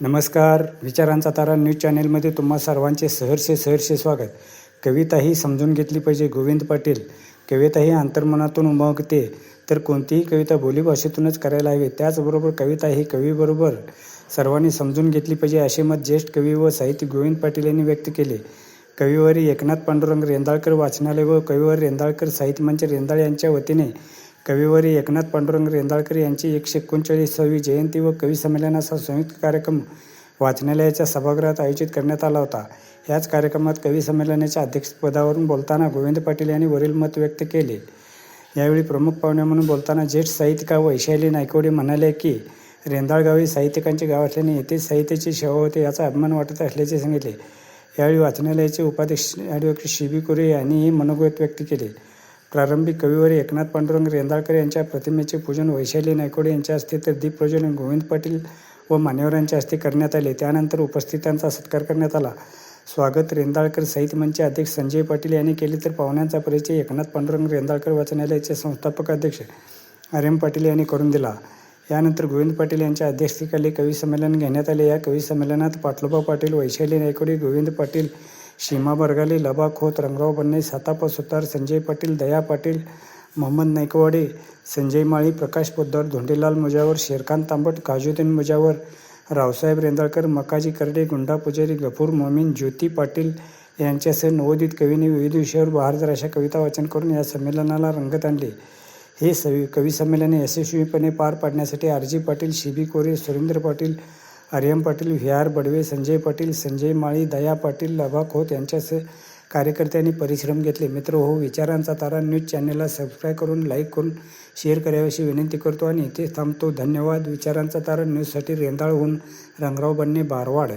नमस्कार. विचारांचा तारा न्यूज चॅनेलमध्ये तुम्हा सर्वांचे सहर्ष स्वागत. कविता ही समजून घेतली पाहिजे. गोविंद पाटील. कविता ही अंतर्मनातून उमगते, तर कोणतीही कविता बोलीभाषेतूनच करायला हवी. त्याचबरोबर कविता ही कवीबरोबर सर्वांनी समजून घेतली पाहिजे, असे मत ज्येष्ठ कवी व साहित्यिक गोविंद पाटील यांनी व्यक्त केले. कविवारी एकनाथ पांडुरंग रेंदाळकर वाचनालय व कविवारी रेंदाळकर साहित्य मंच रेंदाळ यांच्या वतीने कविवारी एकनाथ पांडुरंग रेंदाळकर यांची 139वी जयंती व कवी संमेलनाचा संयुक्त कार्यक्रम वाचनालयाच्या सभागृहात आयोजित करण्यात आला होता. याच कार्यक्रमात कवी संमेलनाच्या अध्यक्षपदावरून बोलताना गोविंद पाटील यांनी वरील मत व्यक्त केले. यावेळी प्रमुख पाहुणे म्हणून बोलताना ज्येष्ठ साहित्यिका वैशाली नायकवडे म्हणाले की रेंदाळ गाव हे साहित्यिकांचे गाव असल्याने येथेच साहित्याची सेवा होते, याचा अभिमान वाटत असल्याचे सांगितले. यावेळी वाचनालयाचे उपाध्यक्ष ॲडव्होकेट शिबी कोरे यांनीही मनोगत व्यक्त केले. प्रारंभिक कविवारी एकनाथ पांडुरंग रेंदाळकर यांच्या प्रतिमेचे पूजन वैशाली नायकवडे यांच्या हस्ते तर दीपप्रज्वलन गोविंद पाटील व मान्यवरांच्या हस्ते करण्यात आले. त्यानंतर उपस्थितांचा सत्कार करण्यात आला. स्वागत रेंदाळकर साहित्य मंचचे अध्यक्ष संजय पाटील यांनी केले, तर पाहुण्यांचा परिचय एकनाथ पांडुरंग रेंदाळकर वाचनालयाचे संस्थापक अध्यक्ष आर.एम. पाटील यांनी करून दिला. यानंतर गोविंद पाटील यांच्या अध्यक्षतेखाली कवी संमेलन घेण्यात आले. या कवी संमेलनात पाटलोबा पाटील, वैशाली नायकवडे, गोविंद पाटील, सीमा बरगाले, लबा खोत, रंगराव बन्ने, सातापा सुतार, संजय पाटील, दया पाटील, मोहम्मद नायकवाडे, संजय माळी, प्रकाश पोद्दार, धोंडेलाल मुजावर, शेरखान तांबट, काजुद्दीन मुजावर, रावसाहेब रेंदाळकर, मकाजी करडे, गुंडा पुजारी, गफूर मोमीन, ज्योती पाटील यांच्यासह नवोदित कवींनी विविध विषयावर बहारदार अशा कविता वाचन करून या संमेलनाला रंगत आणले. हे कवी संमेलन यशस्वीपणे पार पाडण्यासाठी आर.जी. पाटील, शिबी कोरे, सुरेंद्र पाटील, आर.एम. पाटील, व्ही.आर. बडवे, संजय पाटील, संजय माळी, दया पाटील, लबा खोत यांच्यासह कार्यकर्त्यांनी परिश्रम घेतले. मित्रहो, विचारांचा तारा न्यूज चॅनेलला सबस्क्राईब करून, लाईक करून, शेअर करावी विनंती करतो आणि इथेच थांबतो. धन्यवाद. विचारांचा तारा न्यूजसाठी रेंदाळहून रंगराव बन्ने, बारवाड.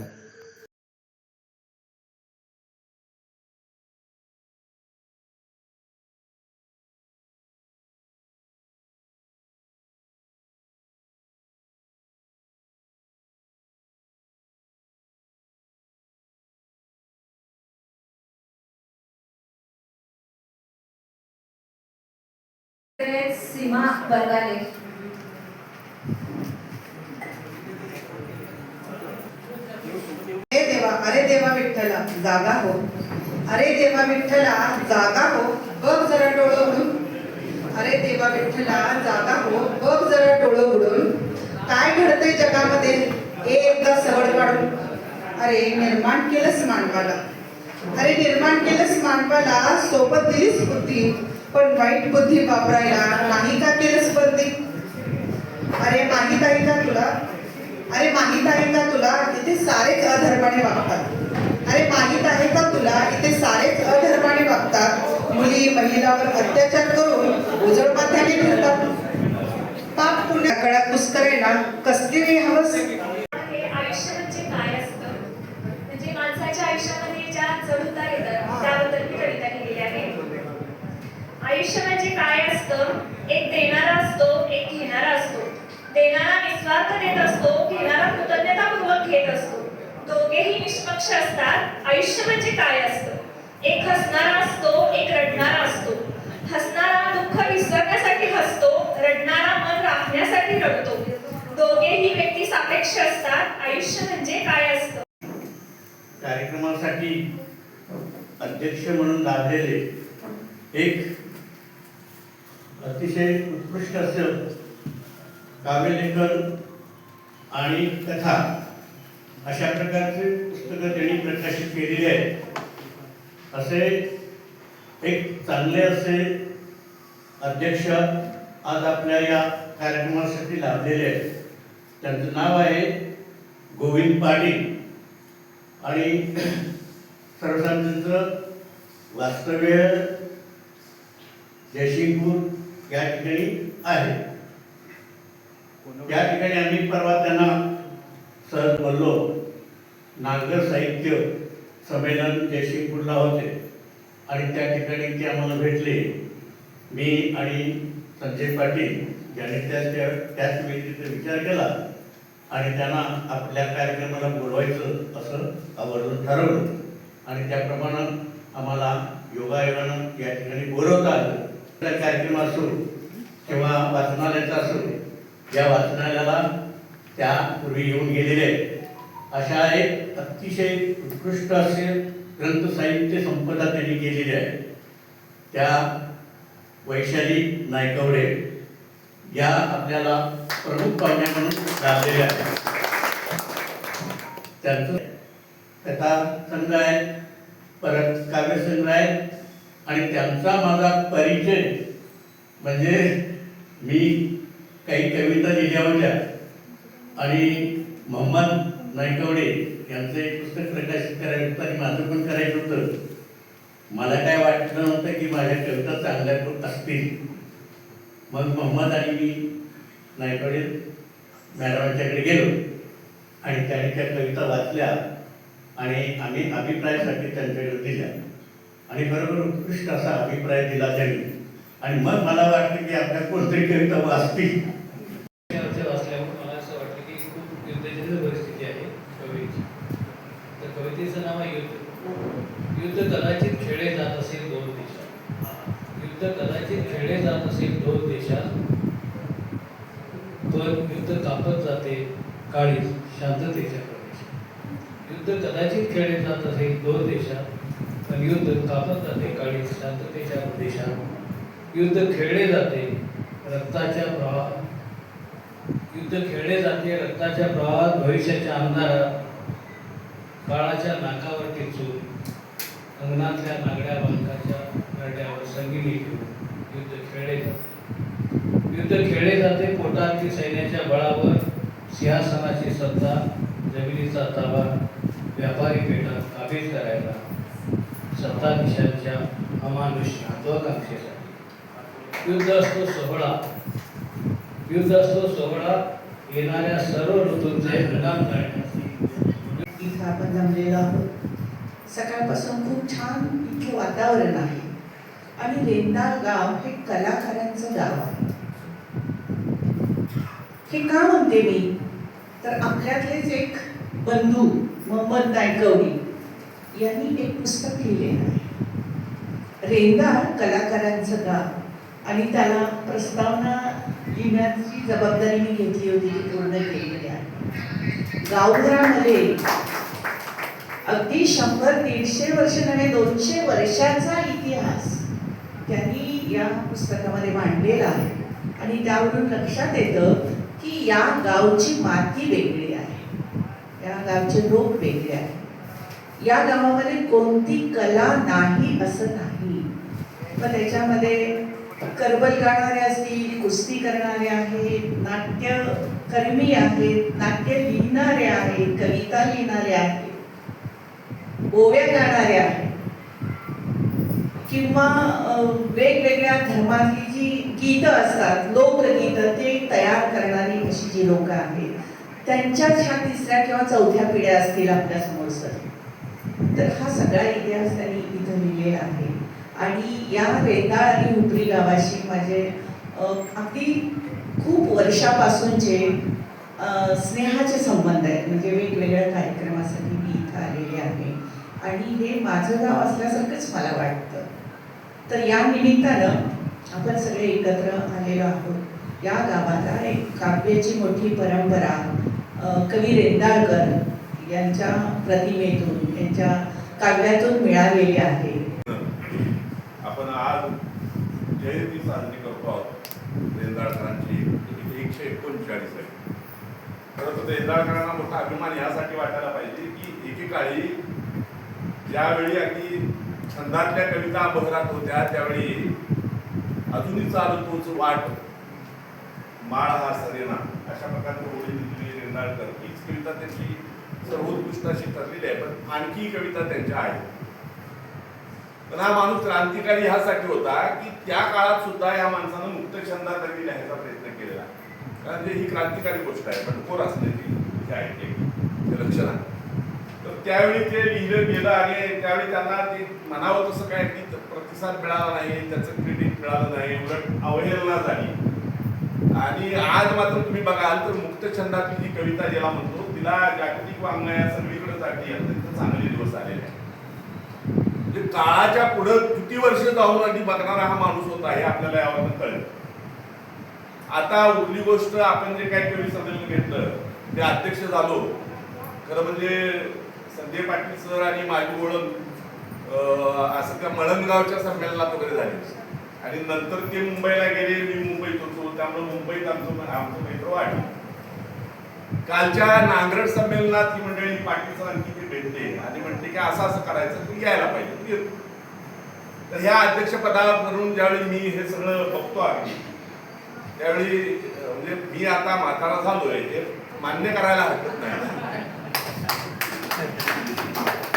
सीमा बरगाले. अरे देवा विठ्ठला जागा हो, अरे देवा विठ्ठला जागा हो, बघ जरा डोळं उडून. अरे देवा विठ्ठला जागा हो, बघ जरा डोळं उडून. काय घडतंय जगामध्ये एकदा सवड काढून. अरे निर्माण केलंस मानवाला, अरे निर्माण केलंस मानवाला, सोबत दिलीस बुद्धी, पण वाईट बुद्धी वापरायला नाही का केलंस बंदी. अरे माहित आहे का तुला, अरे माहित आहे का तुला, इथे सारेच अधर्माने वागतात. अरे माहित आहे का तुला, इथे सारेच अधर्माने वागतात. मुली महिलांवर अत्याचार करून उजळ माथ्याने फिरतात. पाप पुण्याकडे कुस्करायला कसली रे हवस. आयुष्य म्हणजे काय असतं, म्हणजे माणसाच्या आयुष्यामध्ये ज्या चढउतार येतात त्याबद्दल मी कविता लिहिलेली आहे. आयुष्य म्हणजे काय असतं, एक देणारा असतो, एक घेणारा असतो. देणारा निस्वार्थ देत असतो, घेणारा कृतज्ञतापूर्वक घेत असतो. दोघेही निष्पक्ष असतात. आयुष्य म्हणजे काय असतं, एक हसणारा असतो, एक रडणारा असतो. हसणारा दुःख विसरण्यासाठी हसतो, रडणारा मन राखण्यासाठी रडतो. दोघेही व्यक्ती सापेक्ष असतात. आयुष्य म्हणजे काय असतं. कार्यक्रमासाठी अध्यक्ष म्हणून लाभलेले एक अतिशय उत्कृष्ट असं काव्यलेखन आणि कथा अशा प्रकारचे पुस्तकं त्यांनी प्रकाशित केलेली आहेत. असे एक चांगले असे अध्यक्ष आज आपल्या या कार्यक्रमासाठी लाभलेले आहेत. त्यांचं नाव आहे गोविंद पाटील आणि सर्वसाधारणचं वास्तव्य जयसिंगपूर या ठिकाणी आहे. त्या ठिकाणी आम्ही परवा त्यांना सहज बोललो. नांगर साहित्य संमेलन जयसिंगपूरला होते आणि त्या ठिकाणी ते आम्हाला भेटले. मी आणि संजय पाटील यांनी त्याच वेळी विचार केला आणि त्यांना आपल्या कार्यक्रमाला बोलवायचं असं आवर्जून ठरवलं आणि त्याप्रमाणे आम्हाला योगायोगानं या ठिकाणी बोलवता आलं. कार्यक्रम असो किंवा वाचनालयाचा असो, या वाचनालयाला त्या पूर्वी येऊन गेलेले आहेत अशा एक अतिशय उत्कृष्ट असे ग्रंथसाहित्य संपदा त्यांनी केलेली आहे. त्या वैशाली नायकवडे या आपल्याला प्रमुख पाहुण्या म्हणून लाभलेल्या आहेत. त्यांचं कथा संग्रह आहे, परत काव्यसंग्रह आहे आणि त्यांचा माझा परिचय म्हणजे मी काही कविता लिहिल्या होत्या आणि मोहम्मद नायकवडे यांचं एक पुस्तक प्रकाशित करायचं होतं आणि माझं पण करायचं होतं. मला काय वाटलं नव्हतं की माझ्या कविता चांगल्या असतील. मग मोहम्मद आणि मी नायकवडे मॅडमांच्याकडे गेलो आणि त्यांनी त्या कविता वाचल्या आणि आम्ही अभिप्रायासाठी त्यांच्याकडे दिल्या आणि बरोबर उत्कृष्ट असा अभिप्राय दिला त्यांनी. आणि मग मला वाटतं की आपल्या कोणतरी कविता वाचतील. वाचल्यावर मला असं वाटलं की खूप युद्धजन्य परिस्थिती आहे कवितेची. तर कवितेचं नाव आहे युद्ध. युद्ध कदाचित खेळले जात असेल दोन देशात. युद्ध कदाचित खेळले जात असेल दोन देशात, पण युद्ध कापत जाते काळीज शांततेच्या प्रदेशात. युद्ध कदाचित खेळले जात असेल दोन देशात, पण युद्ध कापत जाते काळीज शांततेच्या प्रदेशात. युद्ध खेळले जाते रक्ताच्या प्रवाहात. युद्ध खेळले जाते रक्ताच्या प्रवाहात, भविष्याच्या अंधारात. काळाच्या नाकावर टिचून अंगणातल्या नागड्या बालकाच्या रड्यावर संगिनी घेऊन युद्ध खेळले जाते. युद्ध खेळले जाते पोटातील सैन्याच्या बळावर. सिंहासनाची सत्ता, जमिनीचा ताबा, व्यापारी पेटा काबीज करायला, सत्ताधीशांच्या अमानुष महत्वाकांक्षेसाठी. युद्ध असतो सोहळा. युद्ध असतो सोहळा, येणाऱ्या सर्व ऋतूंचे हंगाम करण्यासाठी. इथं आपण जमलेलो आहोत. सकाळपासून खूप छान इथे वातावरण आहे आणि रेंदाळ गाव हे कलाकारांचं गाव आहे. हे का म्हणते मी, तर आपल्यातलेच एक बंधू मोहम्मद नायकवडी यांनी एक पुस्तक लिहिलेलं आहे, रेंदाळ कलाकारांचं गाव. आणि त्याला प्रस्तावना लिहिण्याची जबाबदारी मी घेतली होती, ती पूर्ण केलेली आहे. गावघरामध्ये अगदी 100-150 वर्ष नव्हे 200 वर्षाचा इतिहास त्यांनी या पुस्तकामध्ये मांडलेला आहे. आणि त्यावरून लक्षात येतं की या गावची माती वेगळी आहे, या गावचे लोक वेगळे आहेत. या गावामध्ये कोणती कला नाही असं नाही. मग त्याच्यामध्ये करबल गाणारे असतील, कुस्ती करणारे आहेत, नाट्यकर्मी आहेत, नाट्य लिहिणारे आहेत, कविता लिहिणारे आहेत, ओव्या गाणारे आहेत, किंवा वेगवेगळ्या धर्मातली जी गीतं असतात, लोकगीतं, ते तयार करणारी अशी जी लोक आहेत, त्यांच्याच ह्या 3ऱ्या किंवा 4थ्या पिढ्या असतील आपल्या समोर सर. तर हा सगळा इतिहास त्यांनी इथं लिहिलेला आहे. आणि या रेंदाळ आणि हुपरी गावाशी माझे अगदी खूप वर्षापासूनचे स्नेहाचे संबंध आहेत. म्हणजे वेगवेगळ्या कार्यक्रमासाठी मी इथं आलेले आहे आणि हे माझं गाव असल्यासारखंच मला वाटतं. तर या निमित्तानं आपण सगळे एकत्र आलेलो आहोत. या गावाला एक काव्याची मोठी परंपरा कवी रेंदाळकर यांच्या प्रतिमेतून, यांच्या काव्यातून मिळालेली आहे. आपण आज जयंती साजरी करतो आहोत रेंदाळकरांची. 139 आहे. खरं तर रेंदाळकरांना मोठा अभिमान यासाठी वाटायला पाहिजे की एकेकाळी ज्यावेळी अगदी छंदातल्या कविता बहरात होत्या, त्यावेळी अजूनही चालतोच वाट माळ हा सरेना अशा प्रकारचं ओळी लिहिलेली रेंदाळकर. हीच कविता त्यांची सर्वोत्कृष्ट अशी ठरलेली आहे. पण आणखी कविता त्यांच्या आहेत. पण हा माणूस क्रांतिकारी ह्यासाठी होता की त्या काळात सुद्धा या माणसानं मुक्त छंदात अगदी लिहायचा प्रयत्न केलेला. कारण ही क्रांतिकारी गोष्ट आहे, बंडखोर असण्याची हे आहे ते लक्षण आहे. तर त्यावेळी ते लिहिलं गेलं आणि त्यावेळी त्यांना ते म्हणावं तसं काय की प्रतिसाद मिळाला नाही, त्याचं क्रेडिट मिळालं नाही, उलट अवहेलना झाली. आणि आज मात्र तुम्ही बघाल तर मुक्त छंदातली जी कविता ज्याला म्हणतो, तिला जागतिक वाङ्मया सगळीकडे जाती अत्यंत चांगले दिवस आलेले आहेत. म्हणजे काळाच्या पुढं किती वर्ष जाऊन आधी बघणारा हा माणूस होता हे आपल्याला यावरून कळलं. आता उरली गोष्ट, आपण जे काही कवी संमेलन घेतलं ते अध्यक्ष झालो. खरं म्हणजे संजय पाटील सर आणि माझी ओळख असं त्या मळणगावच्या संमेलनात वगैरे झाली आणि नंतर ते मुंबईला गेले, मी मुंबईत होतो, त्यामुळे मुंबईत आमचं मित्र वाढलं. कालच्या नांगरट संमेलनात ही मंडळी पाटील सरांची ते भेटले आणि म्हटले की असं असं करायचं, तू यायला पाहिजे. तर ह्या अध्यक्षपदावरून ज्यावेळी मी हे सगळं बघतो आहे त्यावेळी म्हणजे मी आता म्हातारा झालोय हे मान्य करायला हरकत नाही.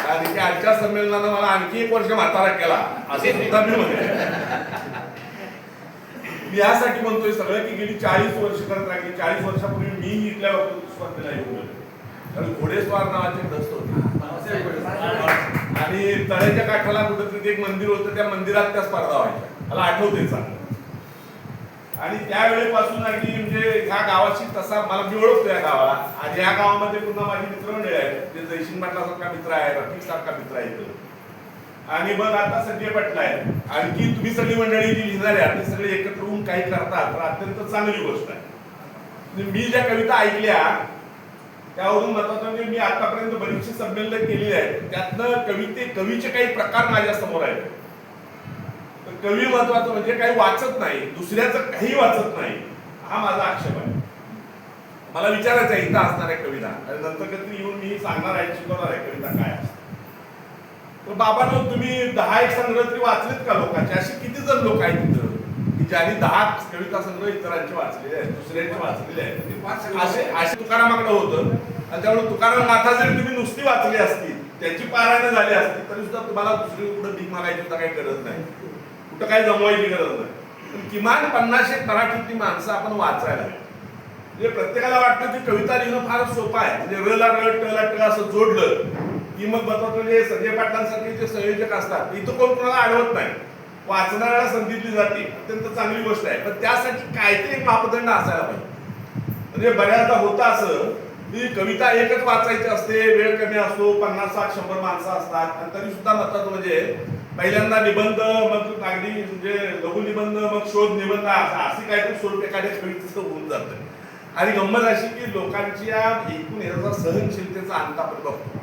आणि त्या आजच्या संमेलनानं मला आणखी 1 वर्ष म्हातारा केला असं सुद्धा मी म्हणतो. मी यासाठी म्हणतोय सगळं की गेली 40 वर्ष करत राहिली. 40 वर्षापूर्वी मी इथल्या स्पर्धेला येऊन गेलो. कारण घोडेस्वार नावाचे ग्रस्त होते आणि तळ्याच्या काठाला कुठेतरी एक मंदिर होतं, त्या मंदिरात त्या स्पर्धा व्हायच्या, मला आठवते चांगलं. आणि त्यावेळेपासून अगदी म्हणजे ह्या गावाची तसा मला मी ओळखतो या गावाला. आणि या गावामध्ये पुन्हा माझी मित्रमंडळी आहेत, जे जयसिंग पाटलासारखा मित्र आहे, रफिक सारखा मित्र आहे. आणि मग आता संजय पाटील आहे. आणखी तुम्ही सगळी मंडळी जी लिहिणारी आहात ते सगळे एकत्र होऊन काही करतात तर अत्यंत चांगली गोष्ट आहे. मी ज्या कविता ऐकल्या त्यावरून महत्वाचं म्हणजे मी आतापर्यंत बरीचशी संमेलन केलेली आहेत, त्यातनं कवीचे काही प्रकार माझ्या समोर आहेत. कवी महत्वाचं म्हणजे काही वाचत नाही, दुसऱ्याचं काही वाचत नाही, हा माझा आक्षेप आहे. मला विचारायचं आहे इथं असणाऱ्या कविता आणि नंतर कधी येऊन मी सांगणार आहे, शिकवणार आहे कविता काय असते. तर बाबांनो तुम्ही 10 संग्रह तरी वाचलेत का लोकांचे? असे किती जण लोक आहेत तिथं की ज्यांनी 10 कविता संग्रह इतरांचे वाचलेले आहेत, दुसऱ्यांचे वाचलेले आहेत? असे तुकारामाकडे होतं. आणि त्यामुळे तुकाराम गाथा जरी तुम्ही नुसती वाचली असती, त्याची पारायणं झाली असती तरी सुद्धा तुम्हाला दुसरी कुठं भीक मागायची सुद्धा काही गरज नाही, कुठं काही जमवायची गरज नाही. पण किमान 50 मराठीतली माणसं आपण वाचायला हवी. म्हणजे प्रत्येकाला वाटतं की कविता लिहिणं फार सोपं आहे, म्हणजे र ला र ट ला ट असं जोडलं की मग महत्वाचं म्हणजे संजय पाटलांसारखे जे संयोजक असतात इथं कोण कोणाला अडवत नाही, वाचणाऱ्याला संधी दिली जाते, अत्यंत चांगली गोष्ट आहे. पण त्यासाठी काहीतरी एक मापदंड असायला पाहिजे. म्हणजे बऱ्याचदा होतं असं की कविता एकच वाचायची असते, वेळ कमी असतो, 50, 60, 100 माणसं असतात आणि तरी सुद्धा महत्वाचं म्हणजे पहिल्यांदा निबंध, मग अगदी म्हणजे लघुनिबंध, मग शोध निबंध असे काहीतरी स्वरूप एखाद्या कवितेचं होऊन जातं. आणि गंमत अशी की लोकांच्या एकूण याचा सहनशीलतेचा अंत आपण बघतो.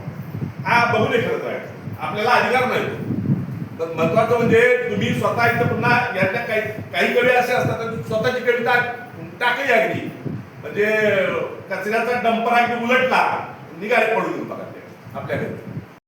हा बघून खरंच आहे, आपल्याला अधिकार नाही. तर महत्वाचं म्हणजे तुम्ही स्वतः इथं पुन्हा याच्या काही कवी असे असतात स्वतःची कविता टाकली अगदी म्हणजे कचऱ्याचा डंपर अगदी उलटला निघाले पडून आपल्या घरी.